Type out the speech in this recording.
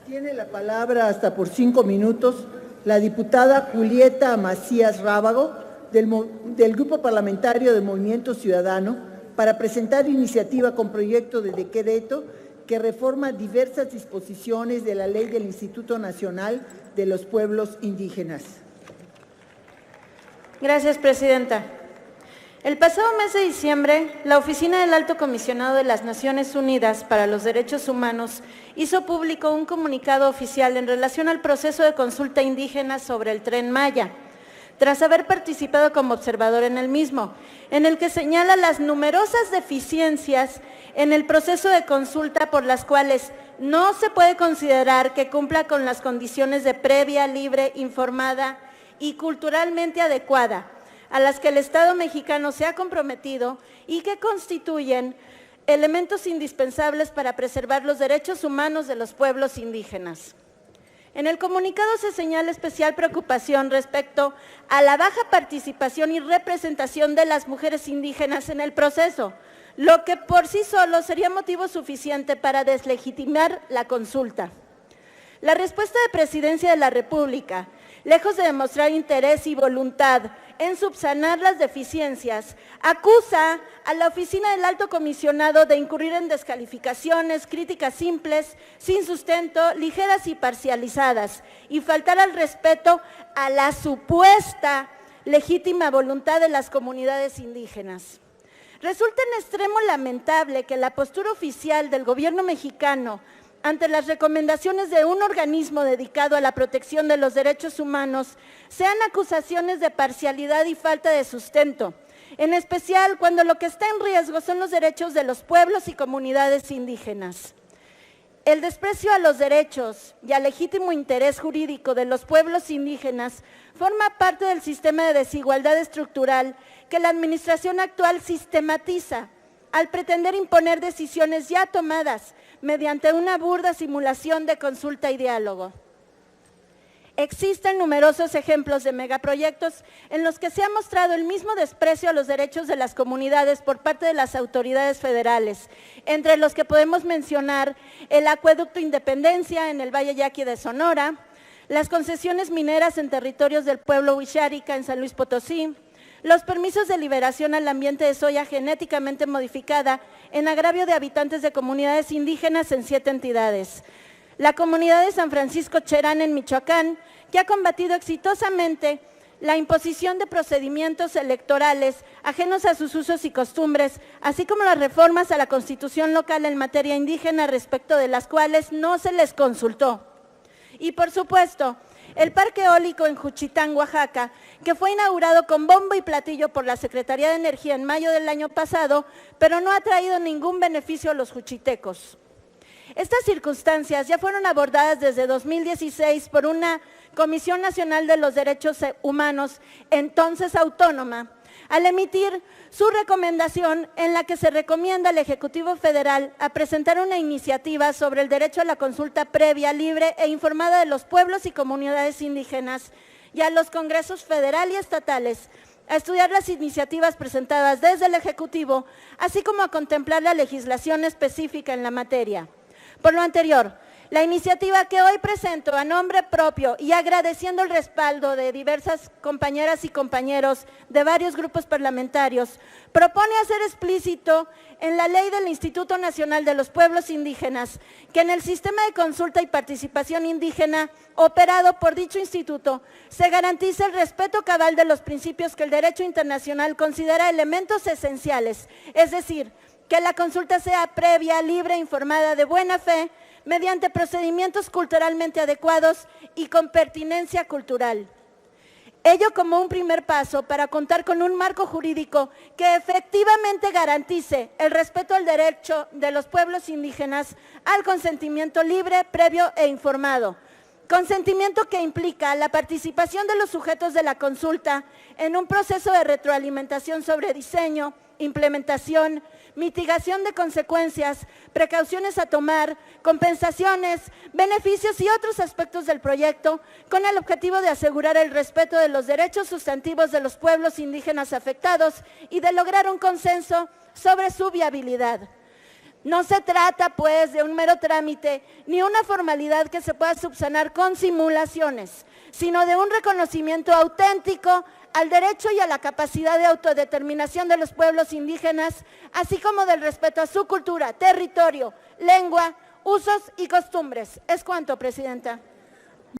Tiene la palabra hasta por 5 minutos la diputada Julieta Macías Rábago del Grupo Parlamentario de Movimiento Ciudadano para presentar iniciativa con proyecto de decreto que reforma diversas disposiciones de la Ley del Instituto Nacional de los Pueblos Indígenas. Gracias, Presidenta. El pasado mes de diciembre, la Oficina del Alto Comisionado de las Naciones Unidas para los Derechos Humanos hizo público un comunicado oficial en relación al proceso de consulta indígena sobre el Tren Maya, tras haber participado como observador en el mismo, en el que señala las numerosas deficiencias en el proceso de consulta por las cuales no se puede considerar que cumpla con las condiciones de previa, libre, informada y culturalmente adecuada, a las que el Estado mexicano se ha comprometido y que constituyen elementos indispensables para preservar los derechos humanos de los pueblos indígenas. En el comunicado se señala especial preocupación respecto a la baja participación y representación de las mujeres indígenas en el proceso, lo que por sí solo sería motivo suficiente para deslegitimar la consulta. La respuesta de Presidencia de la República, lejos de demostrar interés y voluntad en subsanar las deficiencias, acusa a la Oficina del Alto Comisionado de incurrir en descalificaciones, críticas simples, sin sustento, ligeras y parcializadas, y faltar al respeto a la supuesta legítima voluntad de las comunidades indígenas. Resulta en extremo lamentable que la postura oficial del gobierno mexicano ante las recomendaciones de un organismo dedicado a la protección de los derechos humanos sean acusaciones de parcialidad y falta de sustento, en especial cuando lo que está en riesgo son los derechos de los pueblos y comunidades indígenas. El desprecio a los derechos y al legítimo interés jurídico de los pueblos indígenas forma parte del sistema de desigualdad estructural que la administración actual sistematiza al pretender imponer decisiones ya tomadas mediante una burda simulación de consulta y diálogo. Existen numerosos ejemplos de megaproyectos en los que se ha mostrado el mismo desprecio a los derechos de las comunidades por parte de las autoridades federales, entre los que podemos mencionar el Acueducto Independencia en el Valle Yaqui de Sonora, las concesiones mineras en territorios del pueblo Huixárica en San Luis Potosí, los permisos de liberación al ambiente de soya genéticamente modificada en agravio de habitantes de comunidades indígenas en 7 entidades. La comunidad de San Francisco Cherán en Michoacán, que ha combatido exitosamente la imposición de procedimientos electorales ajenos a sus usos y costumbres, así como las reformas a la Constitución local en materia indígena respecto de las cuales no se les consultó. Y por supuesto, el Parque Eólico en Juchitán, Oaxaca, que fue inaugurado con bombo y platillo por la Secretaría de Energía en mayo del año pasado, pero no ha traído ningún beneficio a los juchitecos. Estas circunstancias ya fueron abordadas desde 2016 por una Comisión Nacional de los Derechos Humanos, entonces autónoma, al emitir su recomendación en la que se recomienda al Ejecutivo Federal a presentar una iniciativa sobre el derecho a la consulta previa, libre e informada de los pueblos y comunidades indígenas y a los congresos federal y estatales a estudiar las iniciativas presentadas desde el Ejecutivo, así como a contemplar la legislación específica en la materia. Por lo anterior, la iniciativa que hoy presento a nombre propio y agradeciendo el respaldo de diversas compañeras y compañeros de varios grupos parlamentarios, propone hacer explícito en la ley del Instituto Nacional de los Pueblos Indígenas que en el sistema de consulta y participación indígena operado por dicho instituto se garantice el respeto cabal de los principios que el derecho internacional considera elementos esenciales, es decir, que la consulta sea previa, libre, informada, de buena fe, mediante procedimientos culturalmente adecuados y con pertinencia cultural. Ello como un primer paso para contar con un marco jurídico que efectivamente garantice el respeto al derecho de los pueblos indígenas al consentimiento libre, previo e informado. Consentimiento que implica la participación de los sujetos de la consulta en un proceso de retroalimentación sobre diseño, implementación, mitigación de consecuencias, precauciones a tomar, compensaciones, beneficios y otros aspectos del proyecto, con el objetivo de asegurar el respeto de los derechos sustantivos de los pueblos indígenas afectados y de lograr un consenso sobre su viabilidad. No se trata, pues, de un mero trámite ni una formalidad que se pueda subsanar con simulaciones, sino de un reconocimiento auténtico al derecho y a la capacidad de autodeterminación de los pueblos indígenas, así como del respeto a su cultura, territorio, lengua, usos y costumbres. Es cuanto, Presidenta.